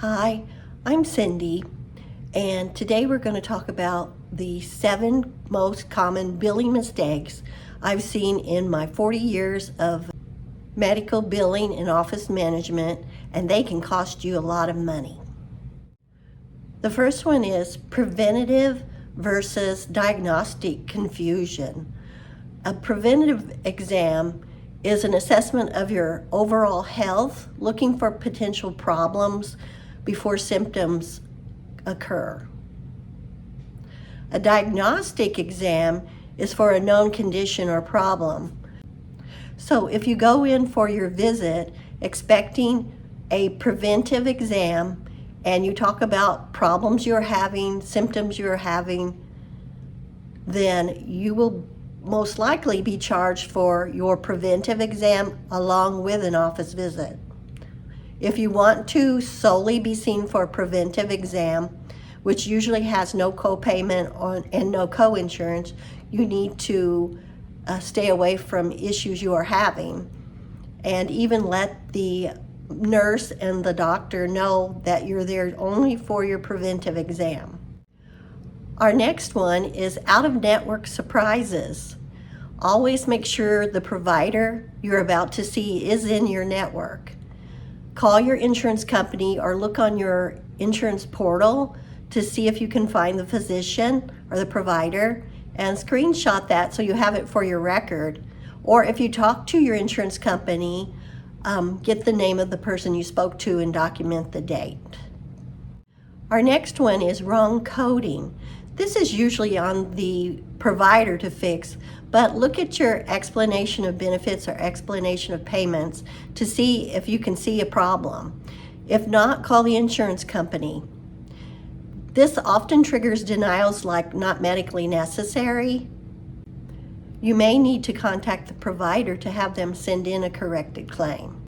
Hi, I'm Cindy, and today we're going to talk about the 7 most common billing mistakes I've seen in my 40 years of medical billing and office management, and they can cost you a lot of money. The first one is preventative versus diagnostic confusion. A preventative exam is an assessment of your overall health, looking for potential problems before symptoms occur. A diagnostic exam is for a known condition or problem. So if you go in for your visit expecting a preventive exam and you talk about problems you're having, symptoms you're having, then you will most likely be charged for your preventive exam along with an office visit. If you want to solely be seen for a preventive exam, which usually has no co-payment and no co-insurance, you need to stay away from issues you are having, and even let the nurse and the doctor know that you're there only for your preventive exam. Our next one is out-of-network surprises. Always make sure the provider you're about to see is in your network. Call your insurance company or look on your insurance portal to see if you can find the physician or the provider and screenshot that so you have it for your record. Or if you talk to your insurance company, get the name of the person you spoke to and document the date. Our next one is wrong coding. This is usually on the provider to fix, but look at your explanation of benefits or explanation of payments to see if you can see a problem. If not, call the insurance company. This often triggers denials like not medically necessary. You may need to contact the provider to have them send in a corrected claim.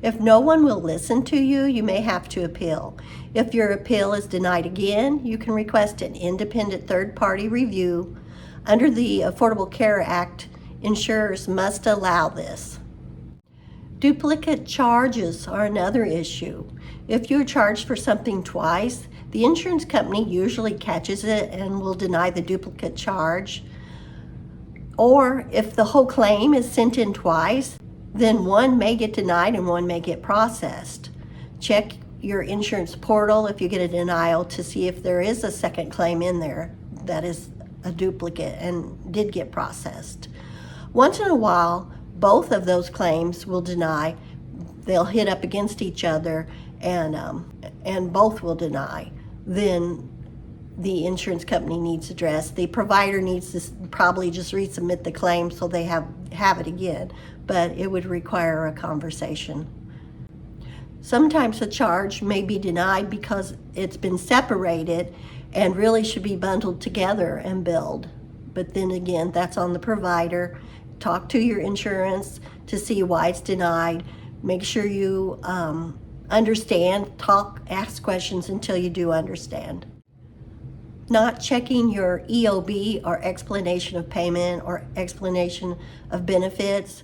If no one will listen to you, you may have to appeal. If your appeal is denied again, you can request an independent third-party review. Under the Affordable Care Act, insurers must allow this. Duplicate charges are another issue. If you're charged for something twice, the insurance company usually catches it and will deny the duplicate charge. Or if the whole claim is sent in twice, then one may get denied and one may get processed. Check your insurance portal if you get a denial to see if there is a second claim in there that is a duplicate and did get processed. Once in a while, both of those claims will deny. They'll hit up against each other and both will deny. Then the insurance company needs addressed. The provider needs to probably just resubmit the claim so they have it again, but it would require a conversation. Sometimes a charge may be denied because it's been separated and really should be bundled together and billed. But then again, that's on the provider. Talk to your insurance to see why it's denied. Make sure you understand, ask questions until you do understand. Not checking your EOB or explanation of payment or explanation of benefits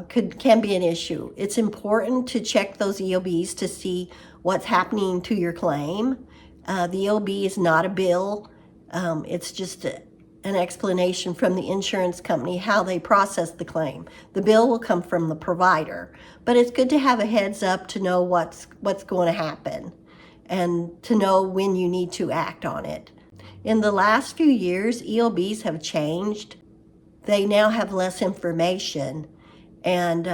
can be an issue. It's important to check those EOBs to see what's happening to your claim. The EOB is not a bill. It's just an explanation from the insurance company how they process the claim. The bill will come from the provider, but it's good to have a heads up to know what's going to happen and to know when you need to act on it. In the last few years, EOBs have changed. They now have less information, and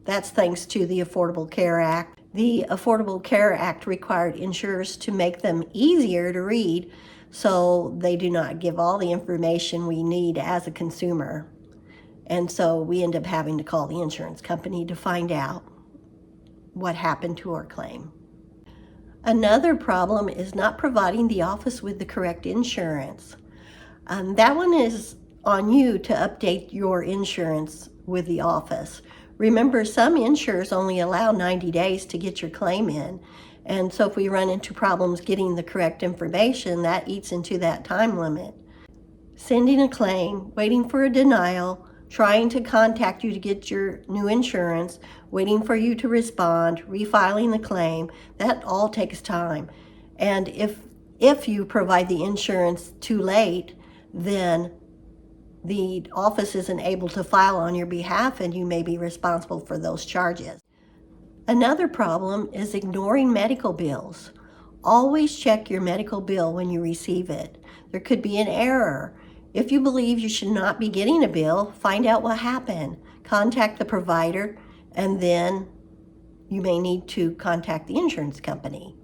that's thanks to the Affordable Care Act. The Affordable Care Act required insurers to make them easier to read so they do not give all the information we need as a consumer. And so we end up having to call the insurance company to find out what happened to our claim. Another problem is not providing the office with the correct insurance. That one is on you to update your insurance with the office. Remember, some insurers only allow 90 days to get your claim in. And so if we run into problems getting the correct information, that eats into that time limit. Sending a claim, waiting for a denial, trying to contact you to get your new insurance, waiting for you to respond, refiling the claim. That all takes time. And if you provide the insurance too late, then the office isn't able to file on your behalf and you may be responsible for those charges. Another problem is ignoring medical bills. Always check your medical bill when you receive it. There could be an error. If you believe you should not be getting a bill, find out what happened. Contact the provider, and then you may need to contact the insurance company.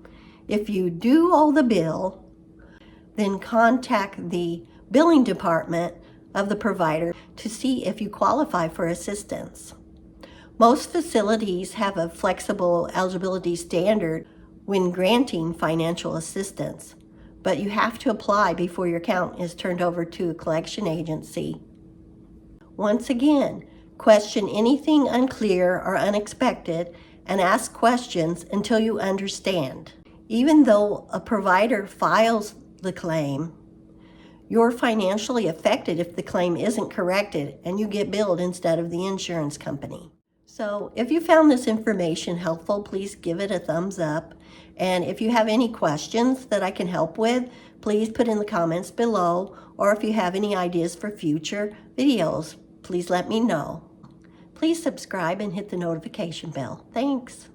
If you do owe the bill, then contact the billing department of the provider to see if you qualify for assistance. Most facilities have a flexible eligibility standard when granting financial assistance, but you have to apply before your account is turned over to a collection agency. Once again, question anything unclear or unexpected and ask questions until you understand. Even though a provider files the claim, you're financially affected if the claim isn't corrected and you get billed instead of the insurance company. So if you found this information helpful, please give it a thumbs up. And if you have any questions that I can help with, please put in the comments below. Or if you have any ideas for future videos, please let me know. Please subscribe and hit the notification bell. Thanks.